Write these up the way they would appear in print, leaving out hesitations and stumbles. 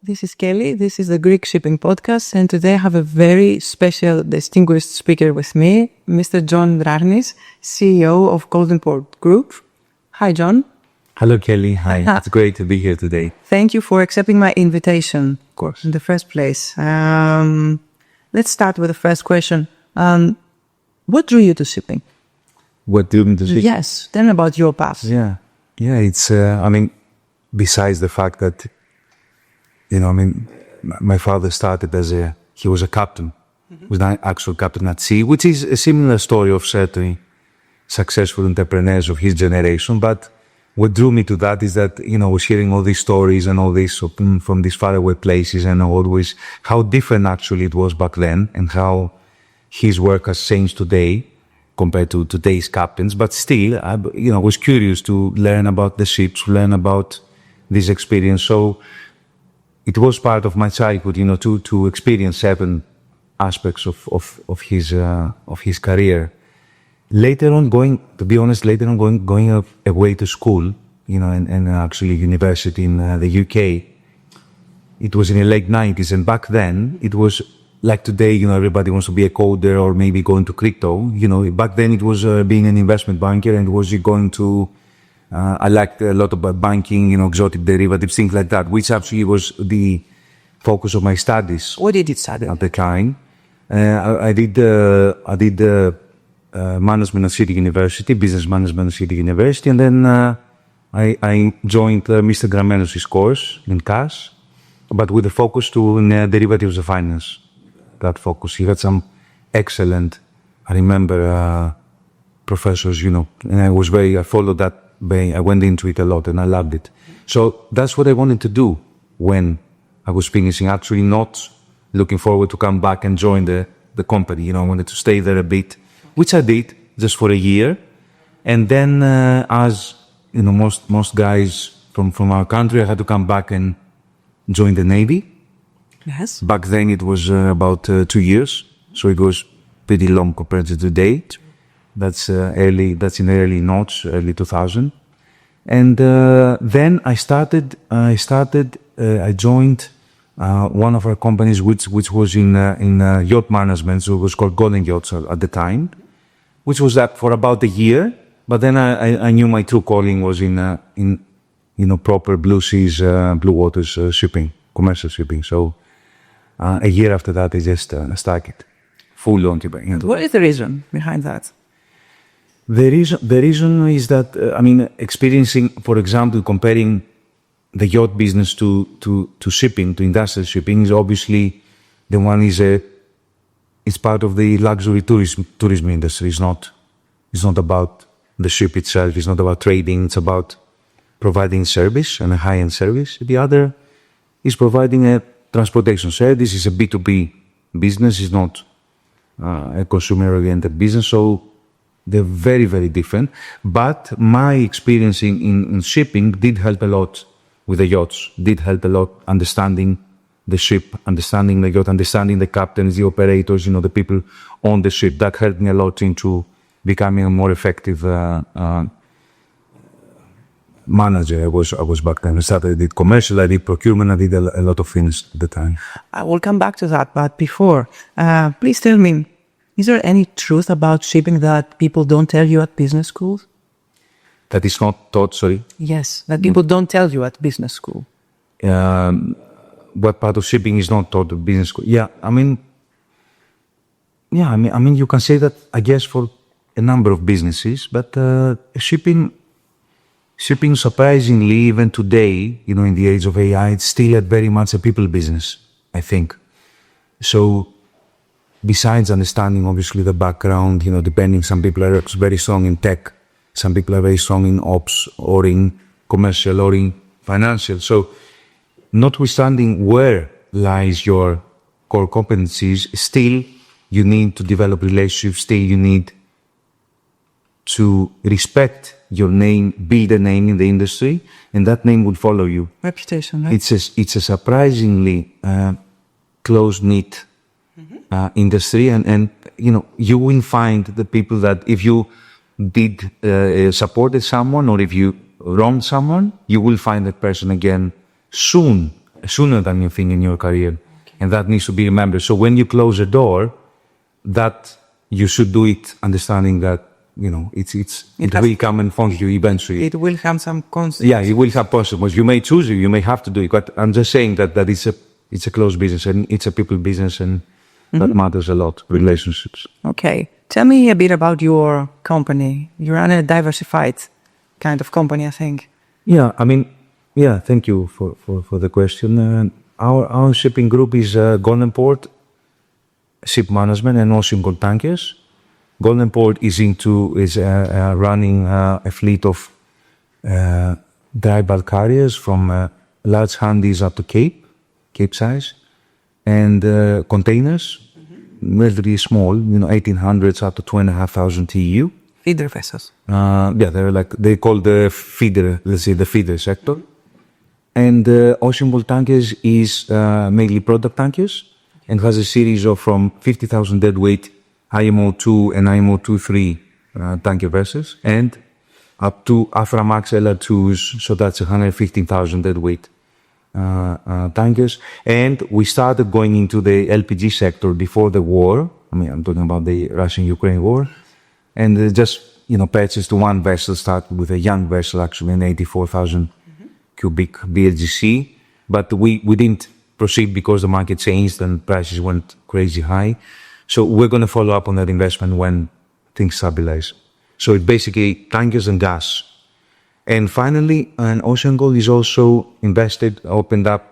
This is Kelly. This is the Greek Shipping Podcast. And today I have a very special, distinguished speaker with me, Mr. John Dragnis, CEO of Goldenport Group. Hi, John. Hello, Kelly. Hi. It's great to be here today. Thank you for accepting my invitation. Of course. In the first place. Let's start with the first question. What drew you to shipping? What drew me to shipping? Yes. Tell me about your path. Yeah. It's, besides the fact that, my father started he was a captain, was an actual captain at sea, which is a similar story of certainly successful entrepreneurs of his generation. But what drew me to that is that, I was hearing all these stories and all this from these faraway places, and always how different actually it was back then and how his work has changed today compared to today's captains. But still, I was curious to learn about the ships, to learn about this experience. So it was part of my childhood, to experience certain aspects of his career. Later on, going away to school, and actually university in the UK, it was in the late 90s. And back then, it was like today, everybody wants to be a coder or maybe go into crypto. Back then it was being an investment banker, and was going to, I liked a lot about banking, exotic derivatives, things like that, which actually was the focus of my studies. What did you study? At the time? I did management at City University, business management at City University, and then I joined Mr. Gramenos' course in CAS, but with a focus in derivatives of finance. That focus. He had some excellent, I remember, professors, and I followed that way. I went into it a lot and I loved it. So that's what I wanted to do when I was finishing, actually not looking forward to come back and join the company. I wanted to stay there a bit, which I did just for a year. And then, as, most guys from our country, I had to come back and join the Navy. Yes. Back then it was about 2 years, so it was pretty long compared to today. That's in the early noughts, early 2000. And then I joined one of our companies, which was in yacht management, so it was called Golden Yachts at the time, which was that for about a year. But then I knew my true calling was in proper blue seas, blue waters shipping, commercial shipping. So a year after that, I just stuck it full on. What is the reason behind that? The reason is that, experiencing, for example, comparing the yacht business to shipping, to industrial shipping, is obviously the one it's part of the luxury tourism industry. It's not about the ship itself. It's not about trading. It's about providing service and a high-end service. The other is providing a transportation service. Is a B2B business. It's not a consumer-oriented business. So they're very, very different. But my experience in shipping did help a lot with the yachts, did help a lot understanding the ship, understanding the yacht, understanding the captains, the operators, the people on the ship. That helped me a lot into becoming a more effective manager. I was back then. I did commercial, I did procurement, I did a lot of things at the time. I will come back to that, but before, please tell me, is there any truth about shipping that people don't tell you at business schools? That is not taught, sorry? Yes, that people don't tell you at business school. What part of shipping is not taught at business school? You can say that, I guess, for a number of businesses, but shipping surprisingly, even today, in the age of AI, it's still very much a people business, I think. So, besides understanding, obviously, the background, depending, some people are very strong in tech, some people are very strong in ops or in commercial or in financial. So, notwithstanding where lies your core competencies, still you need to develop relationships, still you need to respect your name, build a name in the industry, and that name will follow you. Reputation, right? It's a surprisingly close-knit industry, and you will find the people that if you did supported someone or if you wronged someone, you will find that person again soon sooner than you think in your career. And that needs to be remembered. So when you close a door, that you should do it understanding that, it will come and haunt you eventually. It will have some consequences. Yeah, it will have consequences. You may choose it, you may have to do it. But I'm just saying that it's a closed business and it's a people business, and that matters a lot, relationships. Okay. Tell me a bit about your company. You run a diversified kind of company, I think. Yeah, thank you for the question. Our shipping group is Goldenport Ship Management and Ocean Gold Tankers. Goldenport is running a fleet of dry bulk carriers from large handies up to Cape size, and containers, relatively small, 1800s up to 2,500 TEU. Feeder vessels. They call the feeder, let's say the feeder sector. And Ocean Gold Tankers is mainly product tankers and has a series of from 50,000 deadweight IMO 2 and IMO 2-3 tanker vessels, and up to Aframax LR2s, so that's 115,000 deadweight tankers. And we started going into the LPG sector before the war. I'm talking about the Russian-Ukraine war. And purchased one vessel, started with a young vessel, actually an 84,000 cubic BLGC. But we didn't proceed because the market changed and prices went crazy high. So we're going to follow up on that investment when things stabilize. So it's basically tankers and gas. And finally, Ocean Gold is also opened up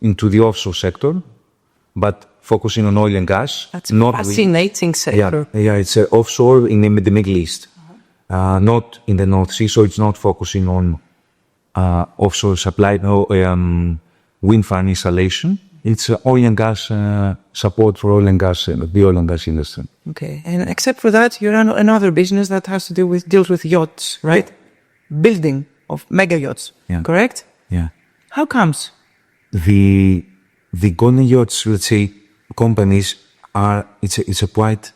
into the offshore sector, but focusing on oil and gas. That's a fascinating sector. Yeah, it's offshore in the Middle East, not in the North Sea. So it's not focusing on offshore supply, wind farm installation. It's oil and gas support for oil and gas, the oil and gas industry. Okay, and except for that, you run another business that has to deals with yachts, right? Building of mega yachts, correct? Yeah. How comes? The golden yachts, let's say, companies it's a quite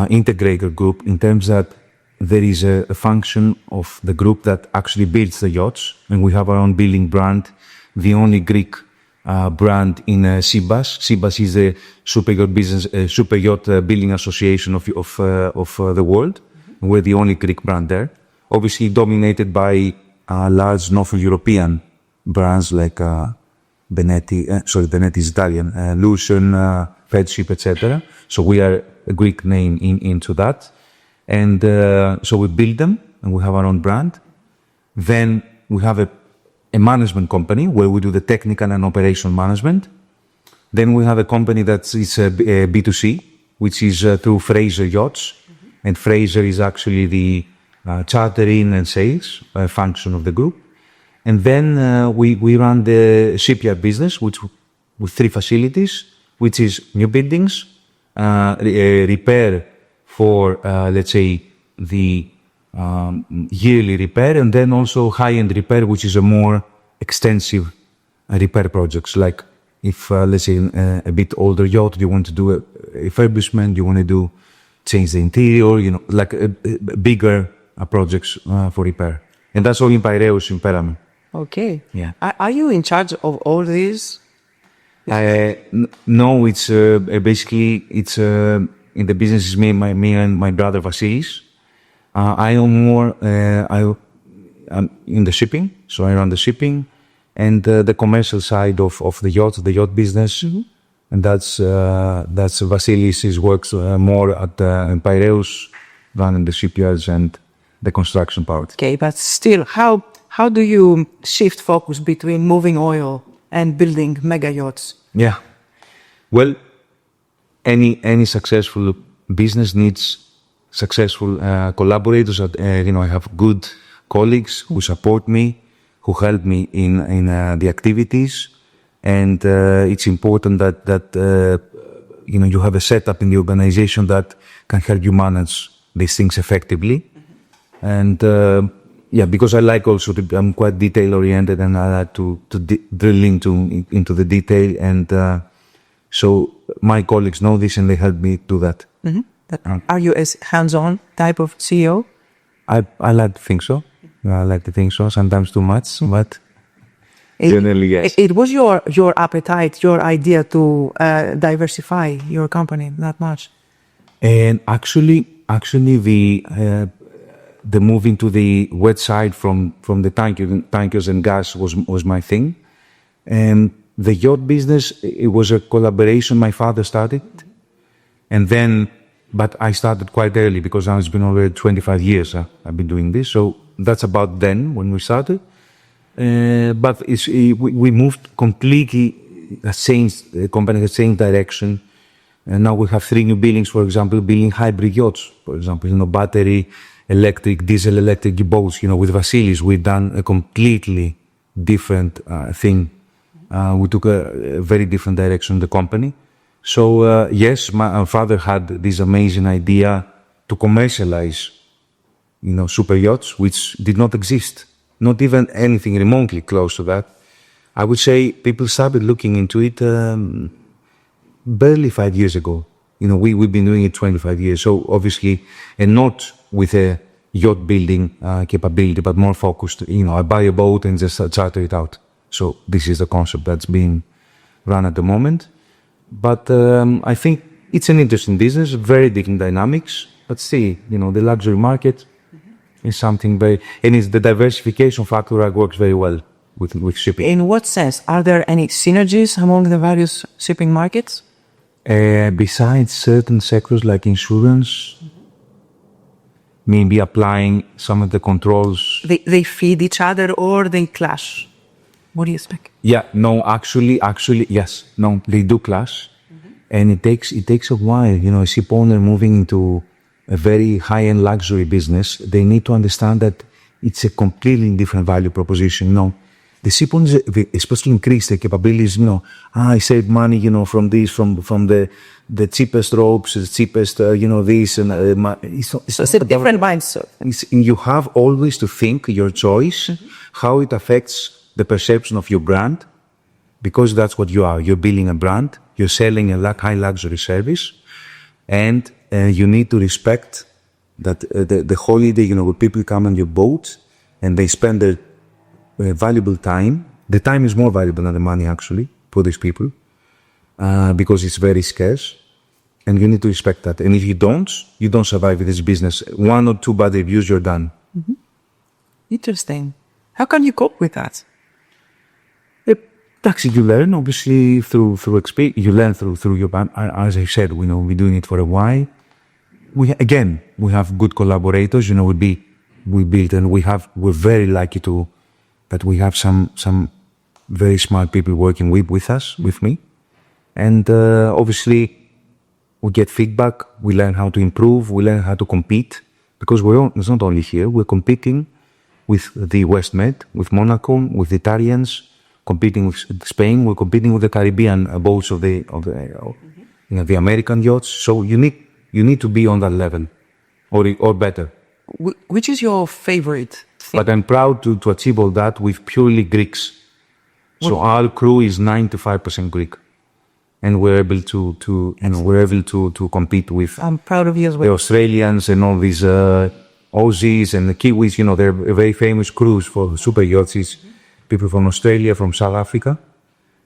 integrated group in terms that there is a function of the group that actually builds the yachts, and we have our own building brand, the only Greek brand in Sibas. Sibas is the super yacht building association of the world. We're the only Greek brand there. Obviously dominated by large Northern European brands like Benetti is Italian, Lucian, Fedship, etc. So we are a Greek name into that. And so we build them and we have our own brand. Then we have a management company where we do the technical and operational management. Then we have a company that's a B2C, which is through Fraser Yachts. And Fraser is actually the chartering and sales function of the group. And then we run the shipyard business, with 3 facilities, which is new buildings, repair for, let's say, the yearly repair, and then also high-end repair, which is a more extensive repair projects. Like if, let's say, a bit older yacht, you want to do a refurbishment, you want to change the interior, like bigger projects for repair. And that's all in Piraeus, in Perameon. Okay. Yeah. Are you in charge of all these? No, it's basically in the business is me and my brother Vasilis. I own more. I'm in the shipping, so I run the shipping and the commercial side of the yacht business, and that's Vasilis. He works more at Piraeus, running the shipyards and the construction part. Okay, but still, how do you shift focus between moving oil and building mega yachts? Yeah, well, any successful business needs successful collaborators. I have good colleagues who support me, who help me in the activities, and it's important that you have a setup in the organization that can help you manage these things effectively. And because I like also I'm quite detail oriented, and I like to drill into the detail, and so my colleagues know this and they help me do that. Are you a hands-on type of CEO? I like to think so. I like to think so. Sometimes too much, but Generally, yes. It was your appetite, your idea to diversify your company that much. And actually, the moving to the wet side from the tankers and gas was my thing. And the yacht business, it was a collaboration my father started. And then, but I started quite early because now it's been over 25 years I've been doing this. So that's about then when we started. But we moved completely, the company has changed direction. And now we have 3 new buildings, for example, building hybrid yachts, for example, battery, electric, diesel electric boats, with Vasilis, we've done a completely different thing. We took a very different direction in the company. So, yes, my father had this amazing idea to commercialize, super yachts, which did not exist. Not even anything remotely close to that. I would say people started looking into it barely 5 years ago. We've been doing it 25 years. So obviously, and not with a yacht building capability, but more focused. I buy a boat and just charter it out. So this is the concept that's being run at the moment. But I think it's an interesting business, very different dynamics. But see, the luxury market is something and it's the diversification factor that works very well with shipping. In what sense? Are there any synergies among the various shipping markets? Besides certain sectors like insurance, maybe applying some of the controls. They feed each other or they clash? What do you expect? Yeah, no, actually, yes. No, they do clash. And it takes a while. A ship owner moving into a very high-end luxury business, they need to understand that it's a completely different value proposition. The ship owners, especially increase their capabilities, I save money, from the cheapest ropes, the cheapest, this, and it's a different mindset. You have always to think your choice, how it affects the perception of your brand, because that's what you are. You're building a brand, you're selling a high luxury service, and you need to respect that the holiday, where people come on your boat and they spend their valuable time. The time is more valuable than the money, actually, for these people, because it's very scarce, and you need to respect that. And if you don't survive with this business. 1 or 2 bad reviews, you're done. Mm-hmm. Interesting. How can you cope with that? Actually, you learn, obviously, through experience. You learn through your band. As I said, we're doing it for a while. We have good collaborators. We built, and we're very lucky that we have some very smart people working with me. And obviously, we get feedback. We learn how to improve. We learn how to compete. Because it's not only here. We're competing with the West Med, with Monaco, with the Italians, competing with Spain. We're competing with the Caribbean boats of the American yachts. So you need to be on that level, or better. Which is your favorite thing? But I'm proud to achieve all that with purely Greeks. So our crew is 95% Greek, and we're able to compete with. I'm proud of you as well. The Australians and all these Aussies and the Kiwis. They're very famous crews for super yachts. It's people from Australia, from South Africa,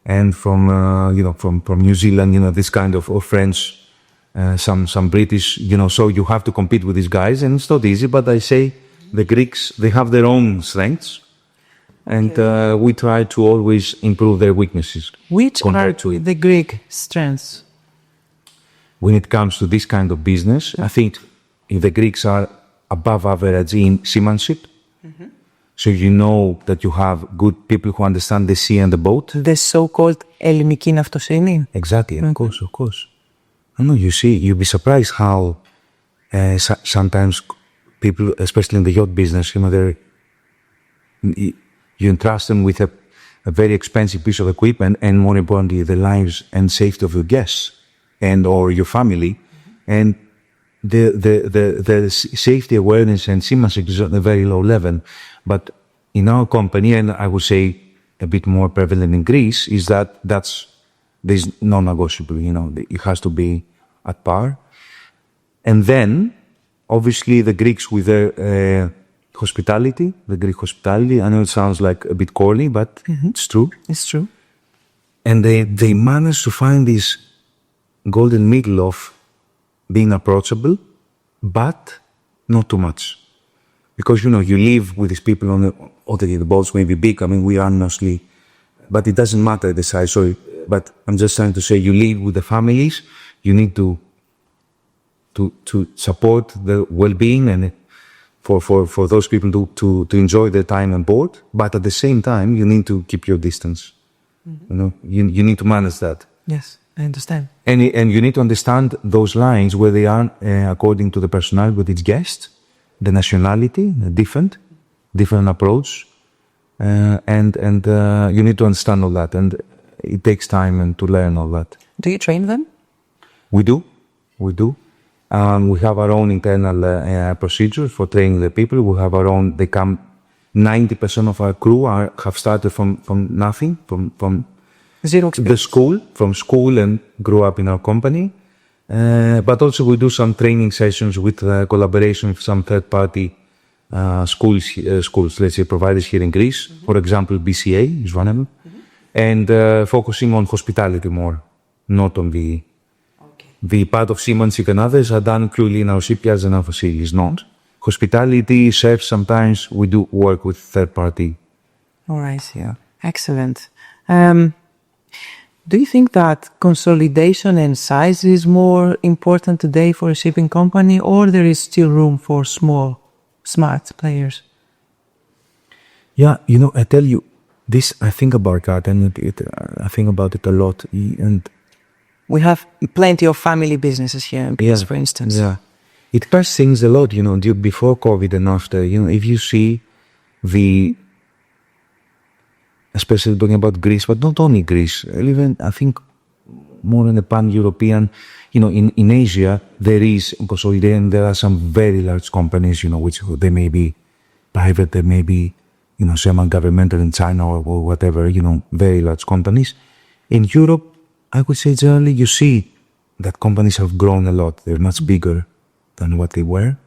and from New Zealand. This kind of French, some British. So you have to compete with these guys, and it's not easy. But I say the Greeks, they have their own strengths. And we try to always improve their weaknesses. Which are the Greek strengths? When it comes to this kind of business, I think if the Greeks are above average in seamanship, so that you have good people who understand the sea and the boat. The so-called ελληνική ναυτοσύνη. Exactly, of course. You'll be surprised how sometimes people, especially in the yacht business, you entrust them with a very expensive piece of equipment, and more importantly, the lives and safety of your guests or your family, and the safety awareness and seamanship is at a very low level. But in our company, and I would say a bit more prevalent in Greece, is there's non-negotiable. It has to be at par. And then, obviously, the Greeks with their hospitality, the Greek hospitality. I know it sounds like a bit corny, but it's true. It's true. And they managed to find this golden middle of being approachable, but not too much. Because, you live with these people on the boats may be big. I mean, we are mostly, but it doesn't matter the size. Sorry, but I'm just trying to say you live with the families. You need to support the well-being and for those people to enjoy their time on board. But at the same time, you need to keep your distance. You need to manage that. Yes, I understand. And you need to understand those lines where they are according to the personality with its guest, the nationality, the different approach, and you need to understand all that. And it takes time and to learn all that. Do you train them? We do. We have our own internal procedures for training the people. We have our own. They come. 90% of our crew have started from nothing, from zero experience. From school and grew up in our company. But also we do some training sessions with collaboration with some third-party schools, let's say providers here in Greece. For example, BCA is one of them. And focusing on hospitality more, not on the part of seamanship and others are done purely in our shipyards and our facilities, not. Hospitality, chefs, sometimes we do work with third-party. All right, yeah. Excellent. Do you think that consolidation and size is more important today for a shipping company, or there is still room for small, smart players? Yeah, I tell you, this, I think about that, and I think about it a lot. And we have plenty of family businesses here in Greece, for instance. Yeah. It does things a lot, before COVID and after. If you see especially talking about Greece, but not only Greece, even I think more in the pan-European, in Asia, there is consolidation. There are some very large companies, which they may be private, they may be, semi-governmental in China or whatever, very large companies. In Europe, I would say generally you see that companies have grown a lot. They're much bigger than what they were.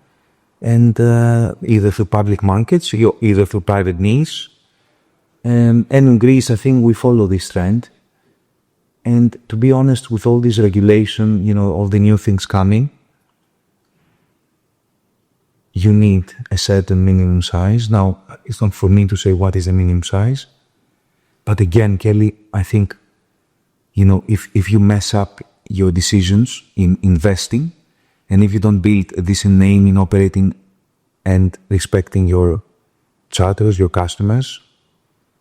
And either through public markets, either through private needs. And in Greece, I think we follow this trend. And to be honest, with all this regulation, all the new things coming, you need a certain minimum size. Now, it's not for me to say what is a minimum size. But again, Kelly, I think, if you mess up your decisions in investing, and if you don't build a decent name in operating and respecting your charters, your customers,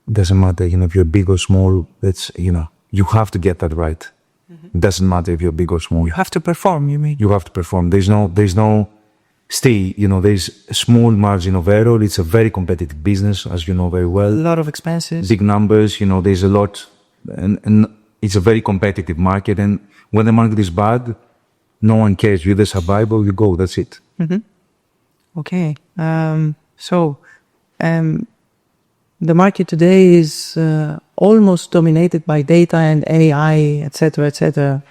it doesn't matter, if you're big or small, that's, you have to get that right. It doesn't matter if you're big or small. You have to perform, you mean? You have to perform. There's no stay, there's a small margin of error. It's a very competitive business, as you know very well. A lot of expenses. Big numbers, there's a lot, and it's a very competitive market. And when the market is bad, no one cares. You either survive or you go. That's it. Okay. The market today is almost dominated by data and AI, etc., etc.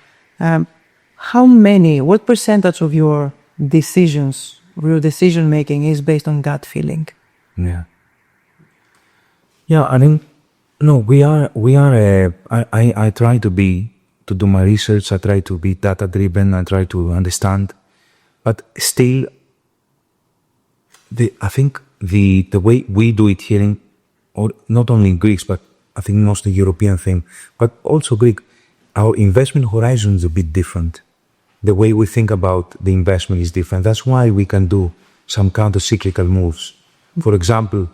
What percentage of your decisions, your decision making is based on gut feeling? Yeah. I think, no, I try to do my research, I try to be data driven, I try to understand, but still, I think the way we do it here or not only in Greece, but I think mostly European thing, but also Greek, our investment horizon is a bit different. The way we think about the investment is different. That's why we can do some counter-cyclical moves. For example,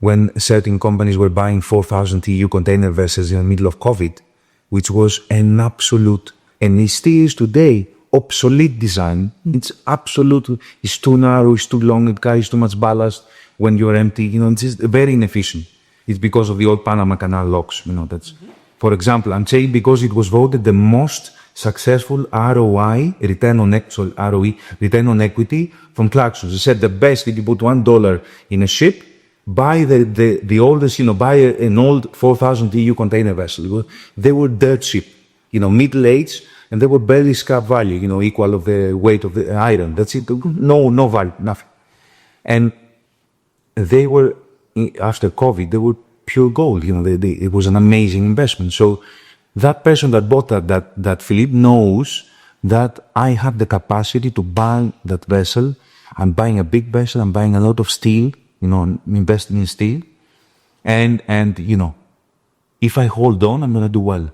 when certain companies were buying 4,000 TEU container vessels in the middle of COVID, which was an absolute, and it still is today, obsolete design. It's absolute, it's too narrow, it's too long, it carries too much ballast when you're empty, it's just very inefficient. It's because of the old Panama Canal locks, that's, for example, I'm saying because it was voted the most successful ROI, return on equity from Clarksons. They said the best if you put $1 in a ship, buy the oldest, buy an old 4,000 TEU container vessel. They were dirt cheap, middle age, and they were barely scrap value, equal of the weight of the iron. That's it. No value, nothing. And they were, after COVID, they were pure gold. It was an amazing investment. So that person that bought that Philippe knows that I have the capacity to buy that vessel. I'm buying a big vessel. I'm buying a lot of steel, I'm investing in steel. And if I hold on, I'm going to do well.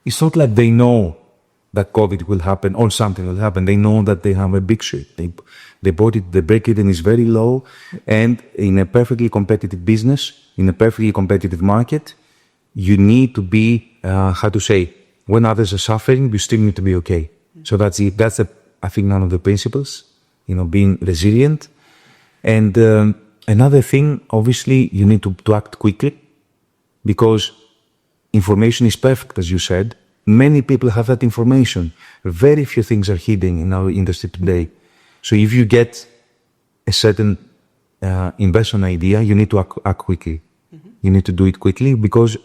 It's not like they know that COVID will happen or something will happen. They know that they have a big ship. They bought it, the break-even is very low, and in a perfectly competitive business, in a perfectly competitive market, you need to be, when others are suffering, you still need to be okay. So that's it. That's, I think, one of the principles, being resilient. And another thing, obviously, you need to act quickly, because information is perfect, as you said. Many people have that information. Very few things are hidden in our industry today. So if you get a certain investment idea, you need to act quickly. Mm-hmm. You need to do it quickly, because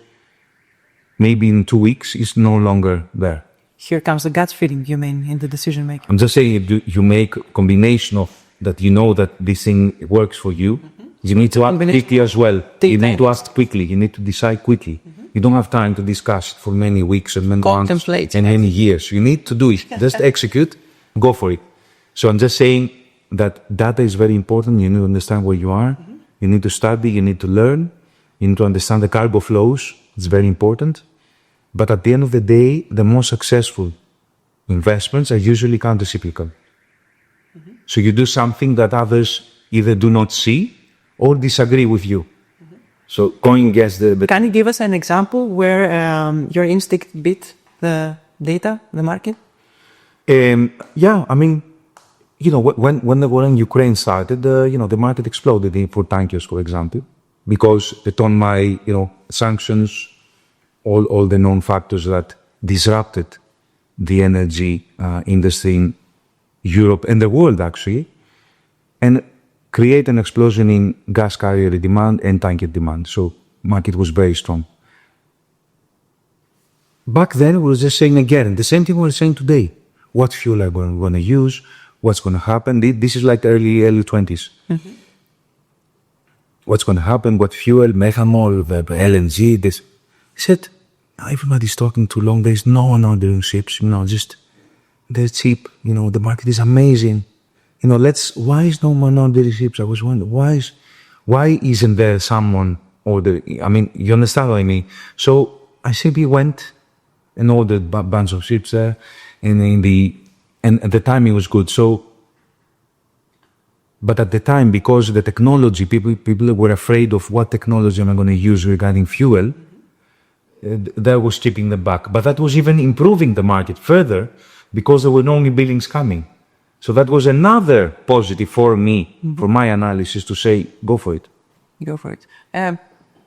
maybe in 2 weeks it's no longer there. Here comes the gut feeling, you mean, in the decision making. I'm just saying, if you make a combination of that, that this thing works for you, mm-hmm. you need to act quickly as well. You need to act quickly. You need to decide quickly. Mm-hmm. You don't have time to discuss for many weeks and many months and many years. You need to do it. Just execute, go for it. So I'm just saying that data is very important. You need to understand where you are. Mm-hmm. You need to study. You need to learn. You need to understand the cargo flows. It's very important. But at the end of the day, the most successful investments are usually counter-cyclical. Mm-hmm. So you do something that others either do not see or disagree with you. So going against the... Can you give us an example where your instinct beat the data, the market? Yeah, I mean, when the war in Ukraine started, the market exploded for tankers, for example, because it on my, sanctions, all the known factors that disrupted the energy industry in Europe and the world, actually, and create an explosion in gas carrier demand and tanker demand. So market was very strong. Back then, we were just saying again, the same thing we're saying today. What fuel are we going to use? What's going to happen? This is like early 20s. Mm-hmm. What's going to happen? What fuel? Methanol, LNG, this. I said, everybody's talking too long. There's no one ordering ships. Just, they're cheap. The market is amazing. Why is no one ordering ships? I was wondering, why isn't there someone ordering? I mean, you understand what I mean? So I simply went and ordered a bunch of ships there, and at the time it was good. So, but at the time, because the technology, people were afraid of what technology am I going to use regarding fuel, that was stripping them back. But that was even improving the market further, because there were no new buildings coming. So that was another positive for me, for my analysis, to say, go for it. Go for it.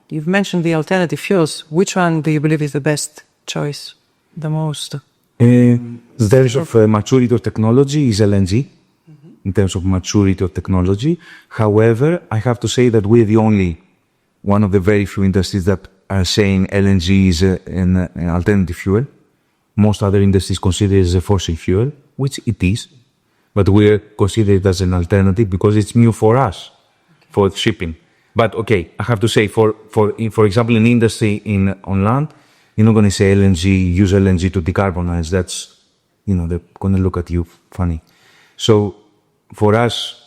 You've mentioned the alternative fuels. Which one do you believe is the best choice, the most? In terms of maturity of technology is LNG, in terms of maturity of technology. However, I have to say that we're the only one of the very few industries that are saying LNG is an alternative fuel. Most other industries consider it as a fossil fuel, which it is. But we're considered as an alternative because it's new for us, for shipping. But okay, I have to say, for example, in industry on land, you're not going to say use LNG to decarbonize. That's, they're going to look at you funny. So for us,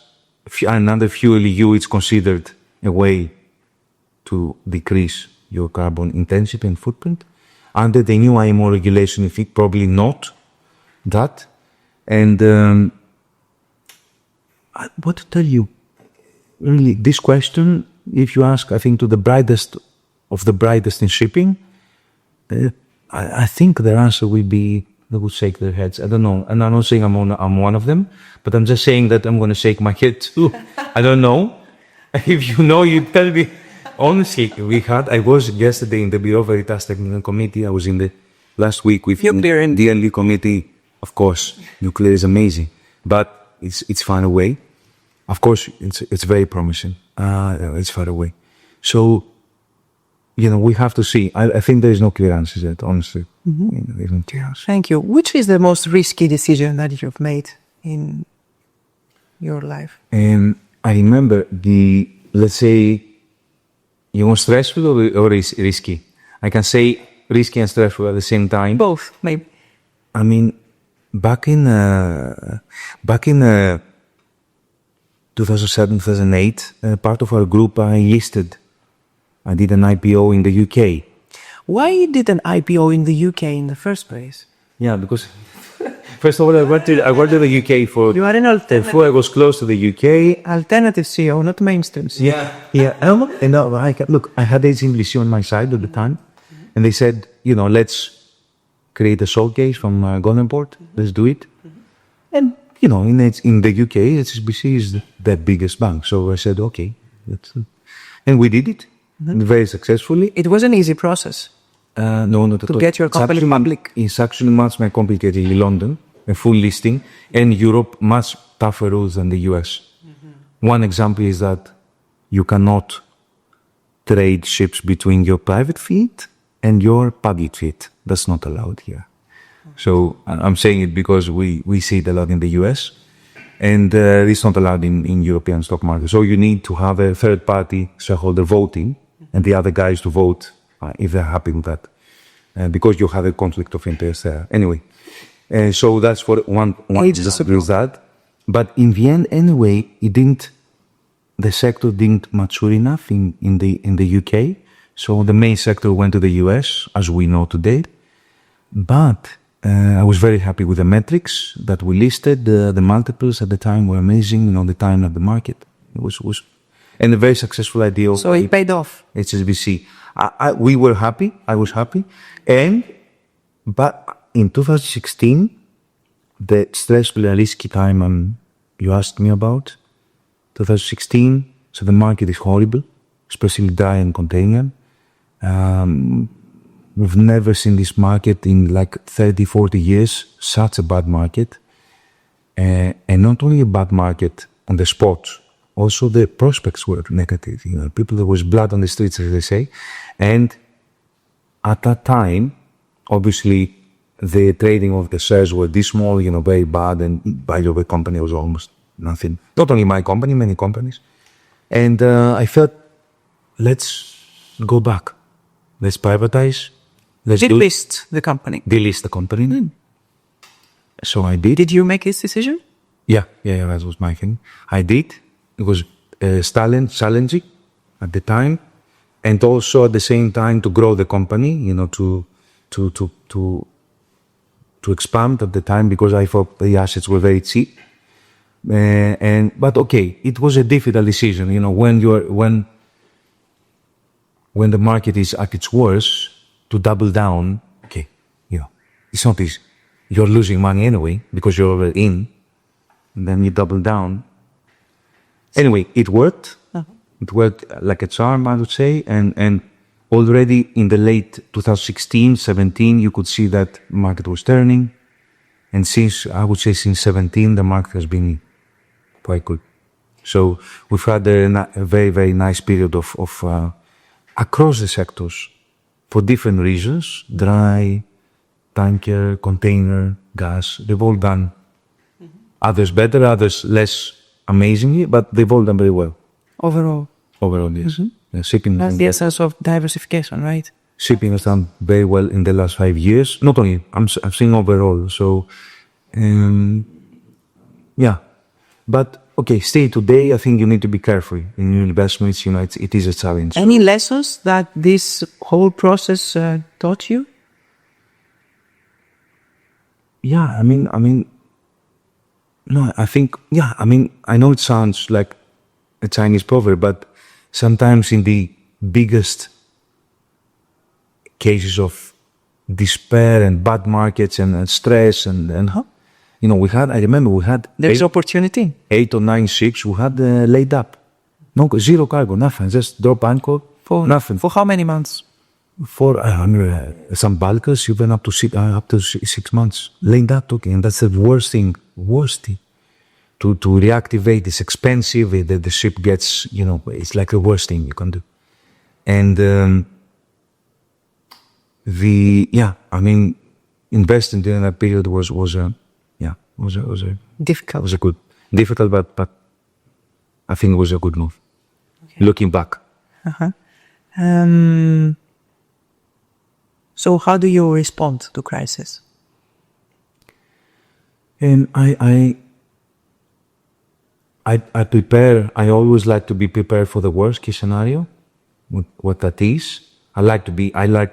another fuel EU, it's considered a way to decrease your carbon intensity and footprint. Under the new IMO regulation, if it probably not that. And what to tell you? Really, this question, if you ask, I think, to the brightest of the brightest in shipping, I think their answer would be, they would shake their heads. I don't know. And I'm not saying I'm one of them, but I'm just saying that I'm going to shake my head too. I don't know. If you know, you tell me. Honestly, I was yesterday in the Bureau Veritas Technical Committee. I was in the last week with the DNL committee. Of course, nuclear is amazing, but it's far away. Of course, it's very promising. It's far away. So, we have to see. I think there is no clear answer yet, honestly. Mm-hmm. There's no clear answer. Thank you. Which is the most risky decision that you've made in your life? I remember the let's say, you want stressful or risky? I can say risky and stressful at the same time. Both, maybe. I mean, back in 2007, 2008, part of our group I listed. I did an IPO in the UK. Why did an IPO in the UK in the first place? Yeah, because first of all, I went to the UK for. You are an alternative. Before I was close to the UK. Alternative CEO, not mainstream CEO. Yeah. Look, I had HSBC on my side at the time, and they said, let's create a showcase from Goldenport. Let's do it. And in the UK, HSBC is the biggest bank, so I said, okay, and we did it very successfully. It was an easy process. No, not at all. To get your company public. It's actually much more complicated in London, a full listing, and Europe, much tougher rules than the US. One example is that you cannot trade ships between your private fleet and your public fleet. That's not allowed here. So I'm saying it because we see it a lot in the US, and it's not allowed in European stock market. So you need to have a third party shareholder voting, and the other guys to vote if they're happy with that, because you have a conflict of interest there. Anyway, so that's for one example of that. But in the end, anyway, the sector didn't mature enough in the UK. So the main sector went to the US, as we know today. But I was very happy with the metrics that we listed. The multiples at the time were amazing, the time of the market. It was and a very successful idea. So it paid off. HSBC. We were happy. I was happy. But in 2016, the stressful and risky time you asked me about, 2016, so the market is horrible, especially dry and container. We've never seen this market in like 30, 40 years, such a bad market. And not only a bad market on the spot, also the prospects were negative. There was blood on the streets, as they say. And at that time, obviously, the trading of the shares were dismal, very bad, and value of the company was almost nothing. Not only my company, many companies. And I felt, let's go back. Let's privatize. Let's delist the company. Delist the company. So I did. Did you make this decision? Yeah, that was my thing. I did. It was challenging at the time, and also at the same time to grow the company, to expand at the time, because I thought the assets were very cheap. But okay, it was a difficult decision. When the market is at its worst, to double down. Okay, it's not easy. You're losing money anyway because you're already in, and then you double down. Anyway, it worked. It worked like a charm, I would say. And already in the late 2016, 17, you could see that market was turning. And since 17, the market has been quite good. So we've had a very, very nice period of across the sectors for different reasons: dry, tanker, container, gas. They've all done. Others better, others less amazingly, but they've all done very well. Overall, yes. Shipping. That's the essence of diversification, right? Shipping has done very well in the last 5 years. Not only, I'm saying overall. So, But, okay, still today, I think you need to be careful in your investments. It is a challenge. Any lessons that this whole process taught you? Yeah, I know it sounds like a Chinese proverb, but sometimes in the biggest cases of despair and bad markets and stress and I remember we had there's opportunity. 8 or 9 ships we had laid up. No, zero cargo, nothing, just drop anchor for nothing. For how many months? For some bulkers, even up to 6 months laid up. Okay, and that's the worst thing. To reactivate is expensive. The ship gets, it's like the worst thing you can do. And investing during that period was difficult. Was a good, difficult, but I think it was a good move. looking back. So how do you respond to crisis? And I prepare. I always like to be prepared for the worst case scenario, what that is. I like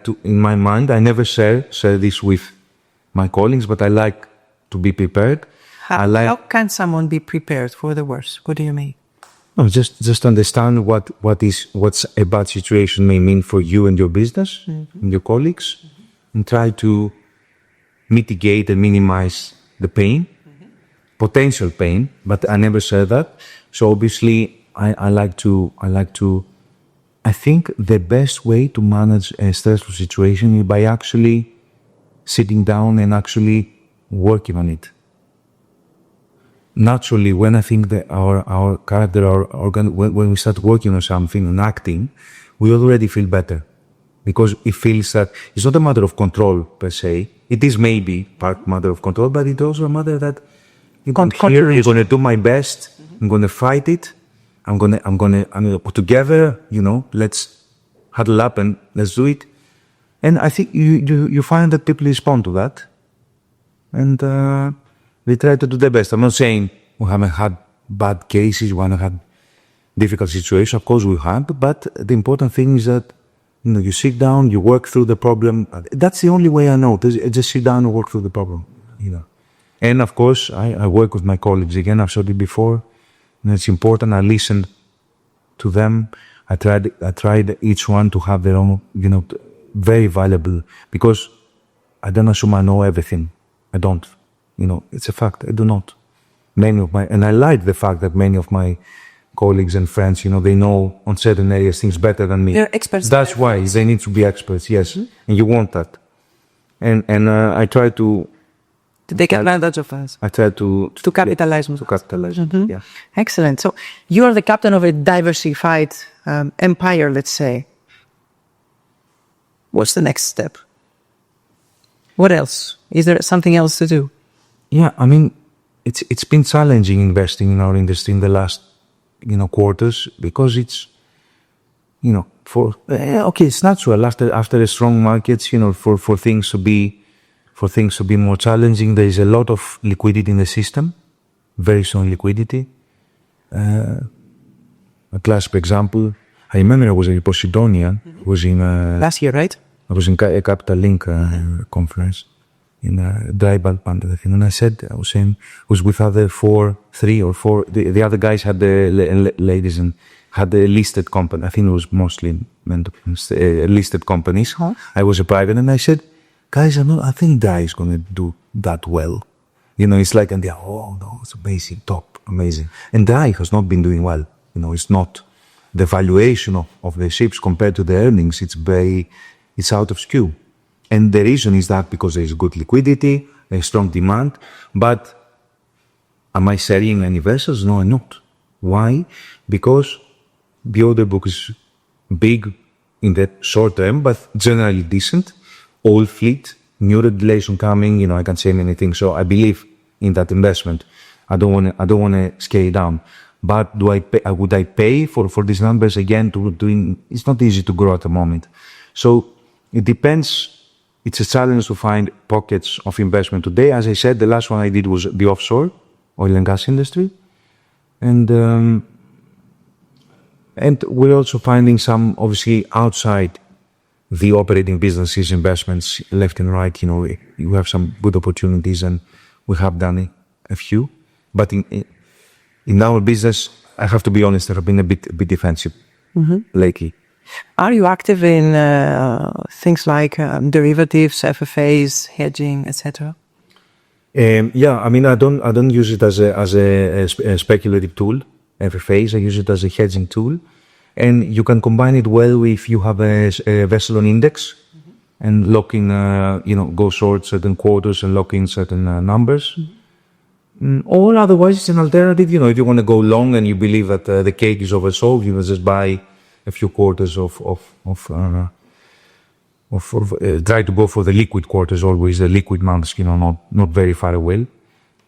to, in my mind, I never share this with my colleagues, but I like to be prepared. How can someone be prepared for the worst? What do you mean? No, just understand what's a bad situation may mean for you and your business and your colleagues, and try to mitigate and minimize the pain, potential pain. But I never said that. So obviously, I think the best way to manage a stressful situation is by actually sitting down and actually working on it. Naturally, when I think that our character, when we start working on something and acting, we already feel better, because it feels that it's not a matter of control per se. It is maybe part matter of control, but it's also a matter that I'm going to do my best. I'm going to fight it. I'm going to put together. Let's huddle up and let's do it. And I think you find that people respond to that, and they try to do their best. I'm not saying we haven't had bad cases, we haven't had difficult situations. Of course we have, but the important thing is that you sit down, you work through the problem. That's the only way I know. Just sit down and work through the problem. And of course, I work with my colleagues. Again, I've said it before, and it's important. I listened to them. I tried each one to have their own, very valuable, because I don't assume I know everything. I don't. It's a fact. I do not. And I like the fact that many of my colleagues and friends, they know on certain areas things better than me. They're experts. That's why they need to be experts. Yes, and you want that. And I try to take advantage of us. I try to capitalize. To capitalize. Yeah. Excellent. So you are the captain of a diversified empire, let's say. What's the next step? What else? Is there something else to do? Yeah, I mean, it's been challenging investing in our industry in the last, quarters, because it's, it's natural after a strong market, for things to be more challenging. There is a lot of liquidity in the system, very strong liquidity. A classic example, I remember I was in Posidonia, was in last year, right? I was in a Capital Link conference in dry bulk fund, and I was with three or four. The other guys had the ladies and had the listed company. I think it was mostly listed companies. Huh? I was a private, and I said, guys, I think dry is going to do that well. It's like, and they're, oh no, it's amazing, top, amazing. And dry has not been doing well. It's not the valuation of the ships compared to the earnings. It's out of skew. And the reason is that because there is good liquidity, a strong demand. But am I selling any vessels? No, I'm not. Why? Because the order book is big in the short term, but generally decent. Old fleet, new regulation coming, I can't say anything. So I believe in that investment. I don't want to scale down. But would I pay for these numbers again it's not easy to grow at the moment. So it depends. It's a challenge to find pockets of investment today. As I said, the last one I did was the offshore oil and gas industry. And we're also finding some, obviously, outside the operating businesses, investments left and right. You have some good opportunities, and we have done a few. But in our business, I have to be honest, I've been a bit defensive lately. Are you active in things like derivatives, FFAs, hedging, etc.? Yeah, I mean, I don't use it as a speculative tool. FFAs, I use it as a hedging tool, and you can combine it well if you have a vessel on index and lock in, go short certain quarters and lock in certain numbers. Or otherwise, it's an alternative. If you want to go long and you believe that the cake is oversold, just buy a few quarters try to go for the liquid quarters always, the liquid months, not very far away.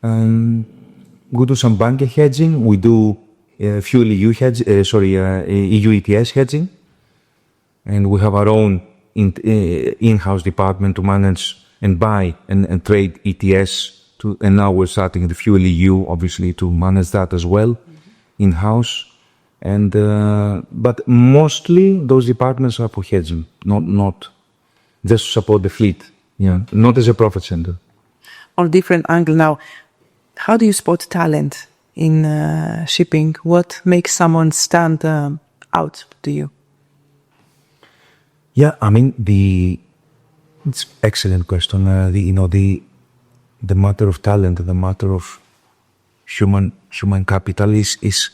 We do some bunker hedging. We do fuel EU EU ETS hedging, and we have our own in-house department to manage and buy and trade ETS. And now we're starting the fuel EU, obviously, to manage that as well in-house. And but mostly those departments are for hedging, not just to support the fleet. Yeah, not as a profit center. On a different angle now, how do you spot talent in shipping? What makes someone stand out to you? Yeah, I mean it's excellent question. The matter of talent, the matter of human capital is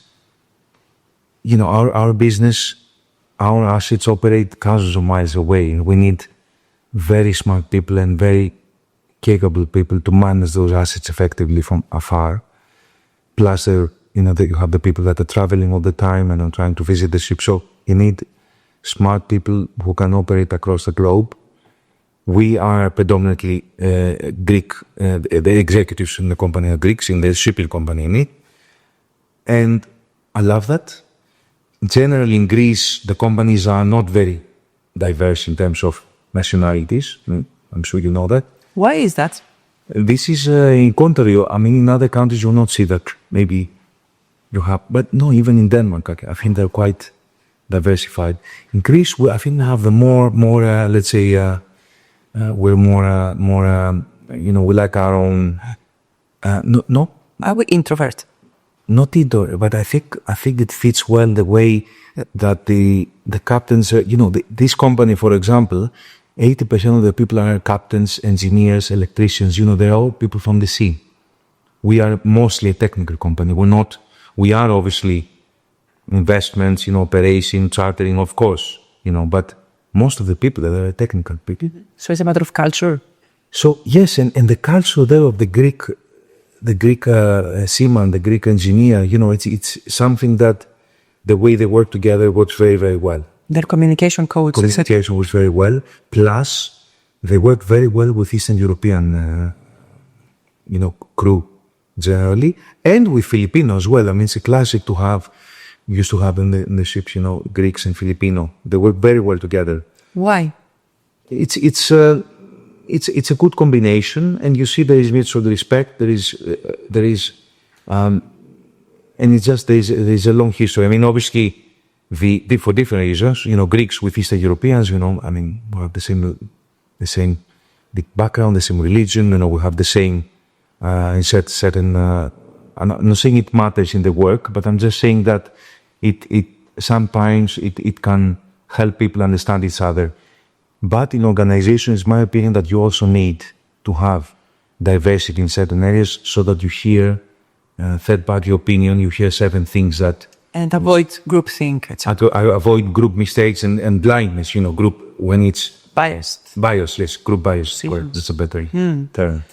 our business, our assets operate thousands of miles away. We need very smart people and very capable people to manage those assets effectively from afar. Plus, you have the people that are traveling all the time and are trying to visit the ship. So you need smart people who can operate across the globe. We are predominantly Greek. The executives in the company are Greeks, in the shipping company, and I love that. Generally, in Greece, the companies are not very diverse in terms of nationalities. I'm sure you know that. Why is that? This is in contrary. I mean, in other countries, you will not see that. Maybe you have, but no, even in Denmark, I think they're quite diversified. In Greece, I think we have the more let's say, we're more we like our own. No. Are we introvert? Not either, but I think it fits well the way that the captains, this company, for example, 80% of the people are captains, engineers, electricians. They're all people from the sea. We are mostly a technical company. We are obviously investments, operation, chartering, of course, but most of the people are technical people. So it's a matter of culture. So yes, and the culture there of the Greek seaman, the Greek engineer, it's something that the way they work together works very, very well. Their communication codes. Communication works very well. Plus, they work very well with Eastern European, crew generally, and with Filipino as well. I mean, it's a classic to have. Used to have in the ships, Greeks and Filipino. They work very well together. Why? It's a good combination, and you see there is mutual respect. There is, and it's just there is a long history. I mean, obviously, for different reasons, Greeks with Eastern Europeans, we have the same background, the same religion. We have the same certain. I'm not saying it matters in the work, but I'm just saying that it sometimes can help people understand each other. But in organizations, it's my opinion that you also need to have diversity in certain areas so that you hear third-party opinion, you hear certain things that... And avoid groupthink. Avoid group mistakes and blindness, group when it's... Biased. Bias, yes, group bias. That's a better term.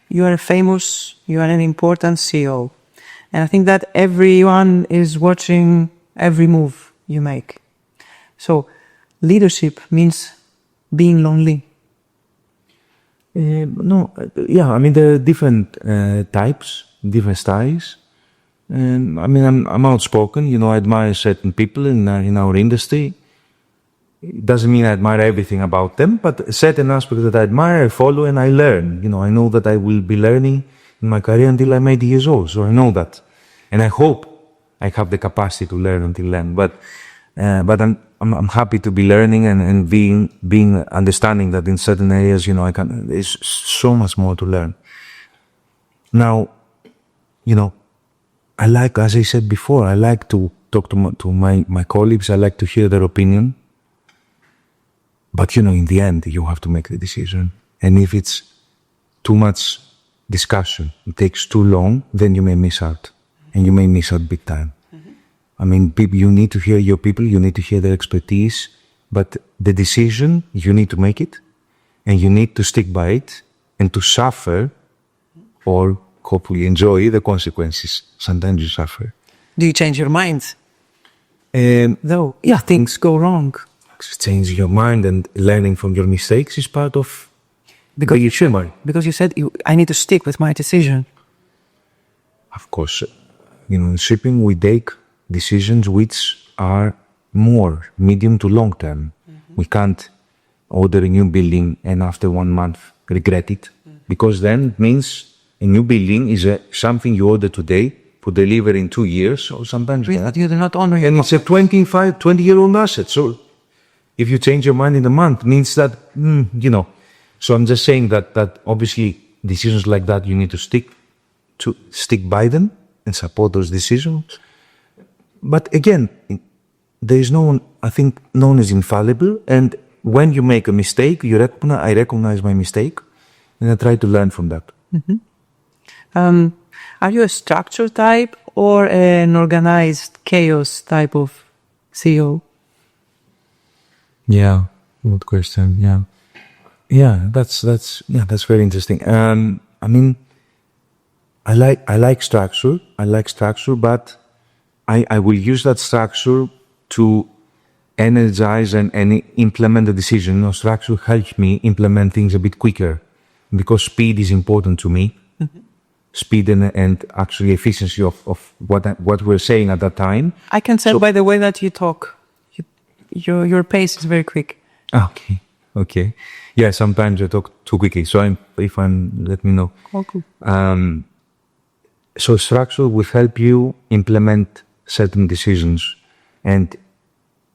You are an important CEO. And I think that everyone is watching every move you make. So leadership means being lonely. No, yeah, I mean, there are different types, different styles. And I mean, I'm outspoken, I admire certain people in our industry. It doesn't mean I admire everything about them, but certain aspects that I admire, I follow and I learn. I know that I will be learning in my career until I'm 80 years old, so I know that. And I hope I have the capacity to learn until then. But I'm happy to be learning and being understanding that in certain areas, there's so much more to learn. Now, I like, as I said before, I like to talk to my colleagues. I like to hear their opinion. But, in the end, you have to make the decision. And if it's too much discussion, it takes too long, then you may miss out. And you may miss out big time. Mm-hmm. I mean, you need to hear your people, you need to hear their expertise, but the decision, you need to make it, and you need to stick by it, and to suffer, or hopefully enjoy the consequences. Sometimes you suffer. Do you change your mind? Though, yeah, Things go wrong. Changing your mind and learning from your mistakes is part of being human. Because you said, I need to stick with my decision. Of course, in shipping, we take decisions which are more medium to long term. We can't order a new building and after 1 month regret it, because then it means a new building is something you order today to deliver in 2 years, or sometimes You do not honor your and it's a 20-year-old asset. So if you change your mind in a month, means that, So I'm just saying that obviously decisions like that, you need to stick by them and support those decisions. But again, there is no one, I think no one is infallible. And when you make a mistake, I recognize my mistake and I try to learn from that. Are you a structure type or an organized chaos type of CEO? Yeah, good question. Yeah, that's very interesting. I mean, I like structure. But I will use that structure to energize and implement the decision. Structure helps me implement things a bit quicker, because speed is important to me. Speed and actually efficiency of what we're saying at that time. I can tell by the way that you talk. Your pace is very quick. Okay. Yeah, sometimes I talk too quickly. So let me know. Okay. So structure will help you implement certain decisions, and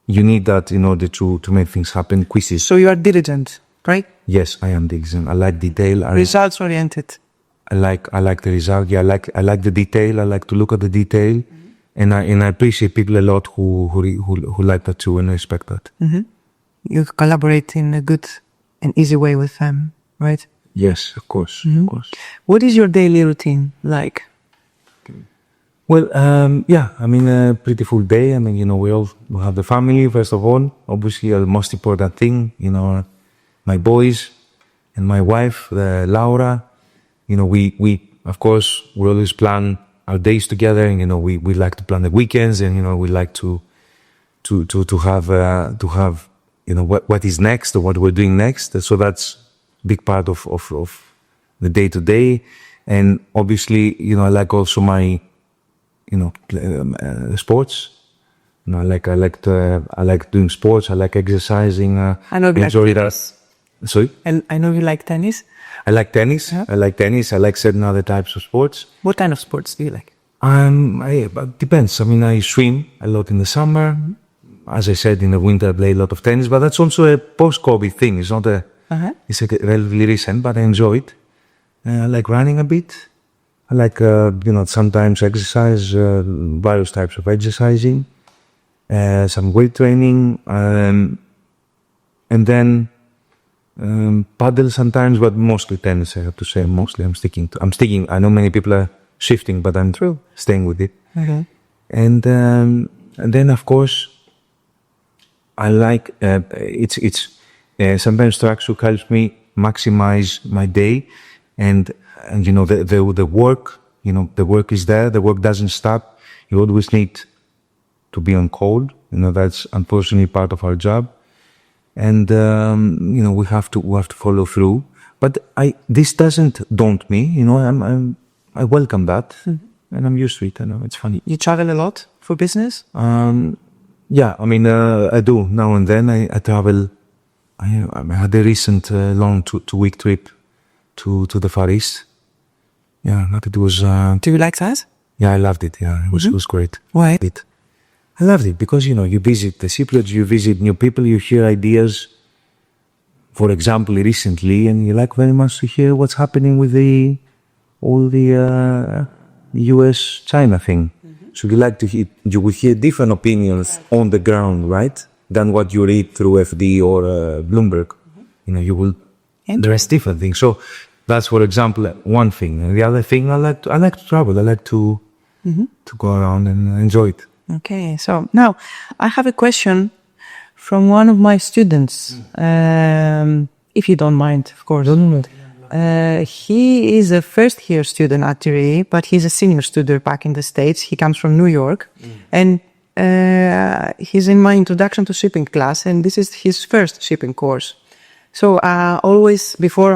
you need that in order to make things happen quickly. So you are diligent, right? Yes, I am diligent. I like detail. Results oriented. I like the result. Yeah, I like the detail. I like to look at the detail, and I appreciate people a lot who like that too, and I respect that. You collaborate in a good and easy way with them, right? Yes, of course. Of course. What is your daily routine like? Well, I mean, a pretty full day. I mean, we all have the family, first of all. Obviously, the most important thing, my boys and my wife, Laura. We of course, we always plan our days together, and, we like to plan the weekends, and, we like to have, what is next or what we're doing next. So that's a big part of the day to day. And obviously, I like also my, sports. I like doing sports. I like exercising. I know you enjoy like that. tennis. Sorry? And I know you like tennis. I like tennis. Yeah. I like certain other types of sports. What kind of sports do you like? It depends. I mean, I swim a lot in the summer. As I said, in the winter I play a lot of tennis, but that's also a post-COVID thing. It's not it's relatively recent, but I enjoy it. I like running a bit. I like, sometimes exercise, various types of exercising, some weight training, and then paddle sometimes, but mostly tennis, I have to say. Mostly I'm sticking. I know many people are shifting, but I'm staying with it. Okay. And then, of course, I like, sometimes structure helps me maximize my day, and the work, the work is there, the work doesn't stop. You always need to be on call. That's unfortunately part of our job. And, we have to follow through. But this doesn't daunt me, I welcome that, and I'm used to it. I know it's funny. You travel a lot for business? Yeah, I mean, I do now and then. I travel. I had a recent long 2-week trip to the Far East. Yeah, it was. Do you like that? Yeah, I loved it. Yeah, it was great. Why? I loved it because you visit the seaports, you visit new people, you hear ideas. For example, recently, and you like very much to hear what's happening with all the US-China thing. So you will hear different opinions on the ground, right? Than what you read through FD or Bloomberg. There's different things. So that's, for example, one thing. And the other thing, I like to travel. I like to go around and enjoy it. Okay, so now I have a question from one of my students, if you don't mind, of course. He is a first-year student actually, but he's a senior student back in the States. He comes from New York, and he's in my introduction to shipping class, and this is his first shipping course. So always before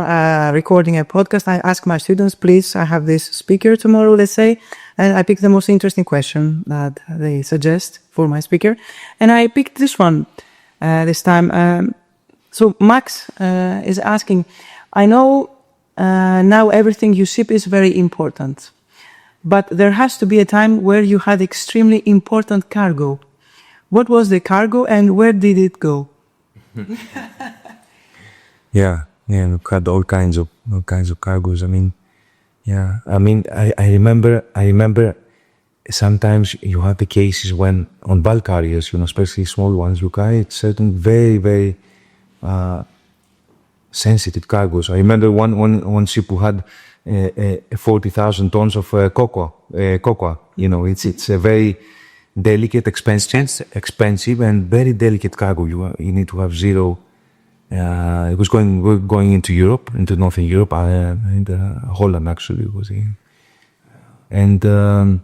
recording a podcast, I ask my students, please, I have this speaker tomorrow, let's say, and I pick the most interesting question that they suggest for my speaker. And I picked this one this time. So Max is asking, I know now everything you ship is very important, but there has to be a time where you had extremely important cargo. What was the cargo and where did it go? Yeah, we've had all kinds of cargoes. I remember sometimes you have the cases when on bulk carriers, especially small ones, you carry certain very, very sensitive cargoes. I remember one ship who had 40,000 tons of cocoa. It's a very delicate, expensive and very delicate cargo. You need to have zero. It was going into Europe, into Northern Europe, and Holland actually was in. I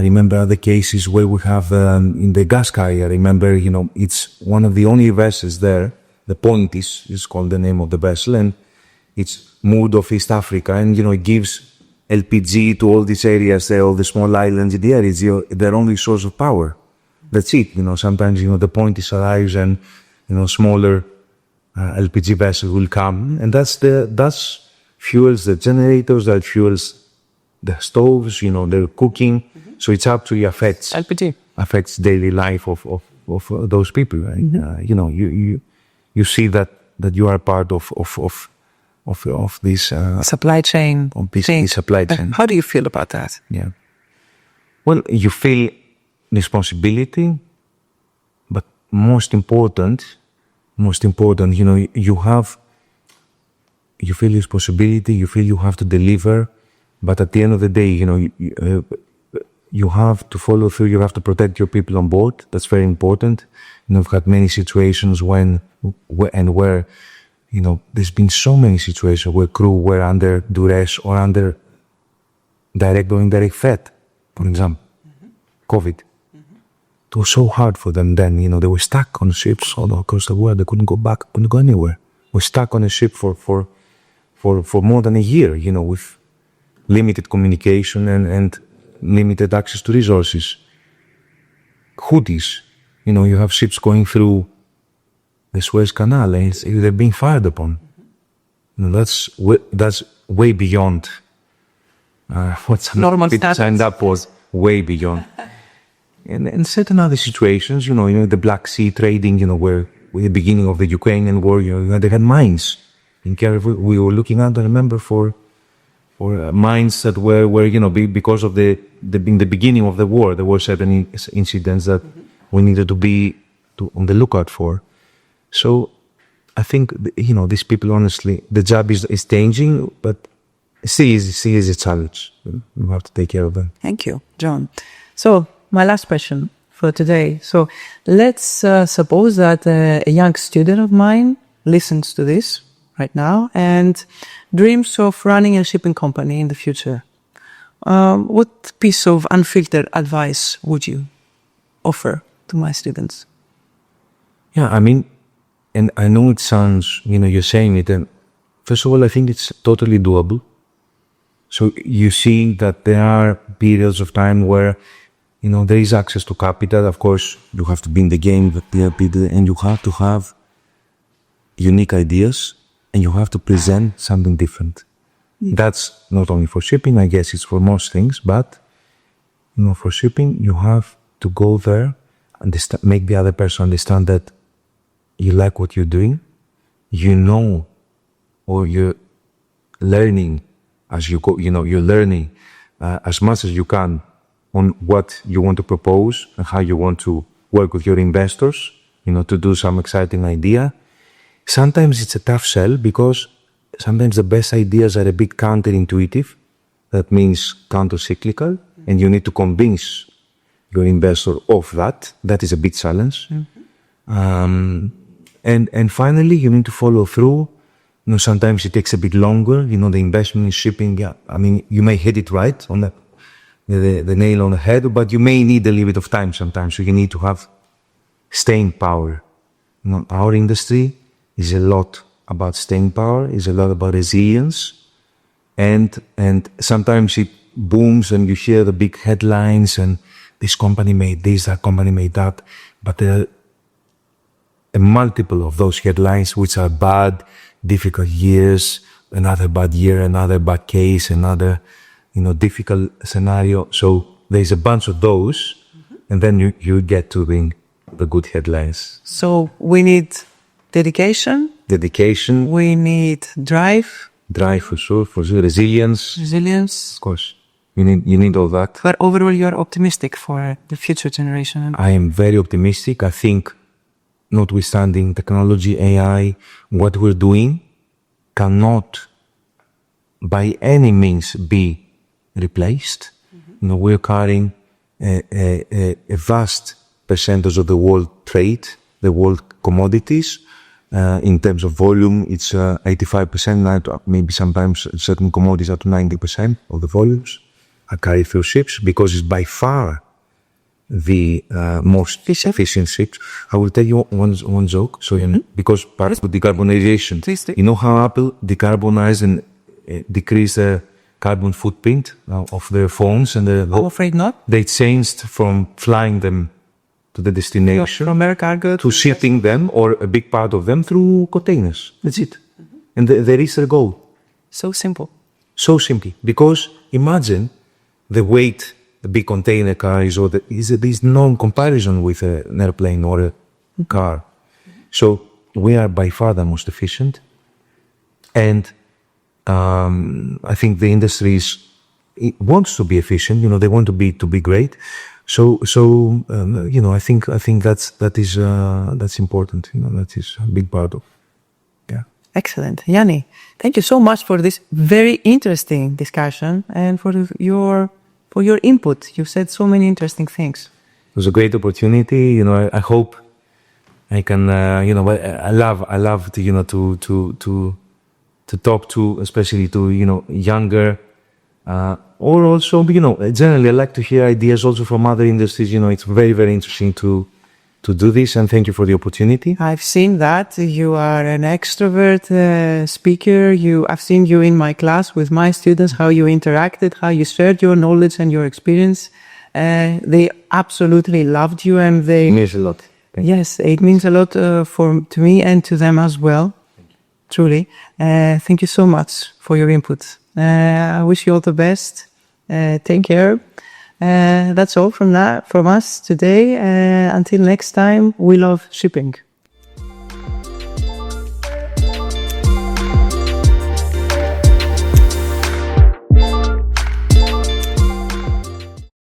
remember other cases where we have in the gas carrier. I remember, it's one of the only vessels there. The Point is called the name of the vessel, and it's moored off East Africa, and it gives LPG to all these areas there, all the small islands in the area. It's their only source of power. That's it. Sometimes the Point arrives and smaller LPG vessels will come, and that's fuels the generators, that fuels the stoves, they're cooking. Mm-hmm. So it's actually affects daily life of those people, right? Mm-hmm. You see that you are part of this supply chain. Of this supply chain. How do you feel about that? Yeah. Well, you feel responsibility, but most important, you feel responsibility, you feel you have to deliver, but at the end of the day, you have to follow through, you have to protect your people on board. That's very important. We've had many situations where there's been so many situations where crew were under duress or under direct or indirect threat, for example, COVID. It was so hard for them then, they were stuck on ships all across the world. They couldn't go back, couldn't go anywhere. Were stuck on a ship for more than a year, with limited communication and limited access to resources. Houthis, you have ships going through the Suez Canal and they're being fired upon. That's way beyond what normal people signed up was, way beyond. And certain other situations, the Black Sea trading, where with the beginning of the Ukrainian war, they had mines in Kiev. We were looking at, I remember, for mines that were because of the beginning of the war, there were certain incidents that we needed to be on the lookout for. So I think, these people, honestly, the job is changing, but still is a challenge. We have to take care of that. Thank you, John. So my last question for today. So let's suppose that a young student of mine listens to this right now and dreams of running a shipping company in the future. What piece of unfiltered advice would you offer to my students? Yeah, and I know it sounds, you're saying it, and first of all, I think it's totally doable. So you see that there are periods of time where, there is access to capital. Of course, you have to be in the game, and you have to have unique ideas, and you have to present something different. That's not only for shipping, I guess it's for most things, but, for shipping, you have to go there and make the other person understand that you like what you're doing, or you're learning as you go, you're learning as much as you can on what you want to propose and how you want to work with your investors, to do some exciting idea. Sometimes it's a tough sell because sometimes the best ideas are a bit counterintuitive. That means counter-cyclical, and you need to convince your investor of that. That is a big challenge. Mm-hmm. And finally, you need to follow through. Sometimes it takes a bit longer. The investment in shipping, you may hit it right on the nail on the head, but you may need a little bit of time sometimes. So you need to have staying power. Our industry, is a lot about staying power, is a lot about resilience. And sometimes it booms and you hear the big headlines and this company made this, that company made that. But a multiple of those headlines, which are bad, difficult years, another bad year, another bad case, another, difficult scenario. So there's a bunch of those, and then you get to the good headlines. So we need dedication. We need drive. Drive for sure. Resilience. Of course. You need all that. But overall, you're optimistic for the future generation. I am very optimistic. I think, notwithstanding technology, AI, what we're doing cannot by any means be replaced. We're carrying a vast percentage of the world trade, the world commodities. In terms of volume, it's 85%, maybe sometimes certain commodities up to 90% of the volumes are carried through ships, because it's by far the most efficient ships. I will tell you one joke. So, because part of decarbonization, you know how Apple decarbonized and decreased the carbon footprint of their phones, and I'm afraid not. They changed from flying them to the destination, from air cargo to shipping them, or a big part of them, through containers. That's it. And there is their goal. So simple. So simply, because imagine the weight the big container car is, or there's no comparison with an airplane or a car. So we are by far the most efficient, and I think the industry wants to be efficient. They want to be great. So I think that's important. That is a big part of. Yeah. Excellent, Yanni. Thank you so much for this very interesting discussion and for your input. You said so many interesting things. It was a great opportunity. I hope I can. I love to talk to, especially to younger. Or also, generally I like to hear ideas also from other industries. It's very, very interesting to do this, and thank you for the opportunity. I've seen that. You are an extrovert speaker. I've seen you in my class with my students, how you interacted, how you shared your knowledge and your experience. They absolutely loved you, and It means a lot. Yes, it means a lot to me and to them as well. Truly. Thank you so much for your input. I wish you all the best. Take care. That's all from us today. Until next time, we love shipping.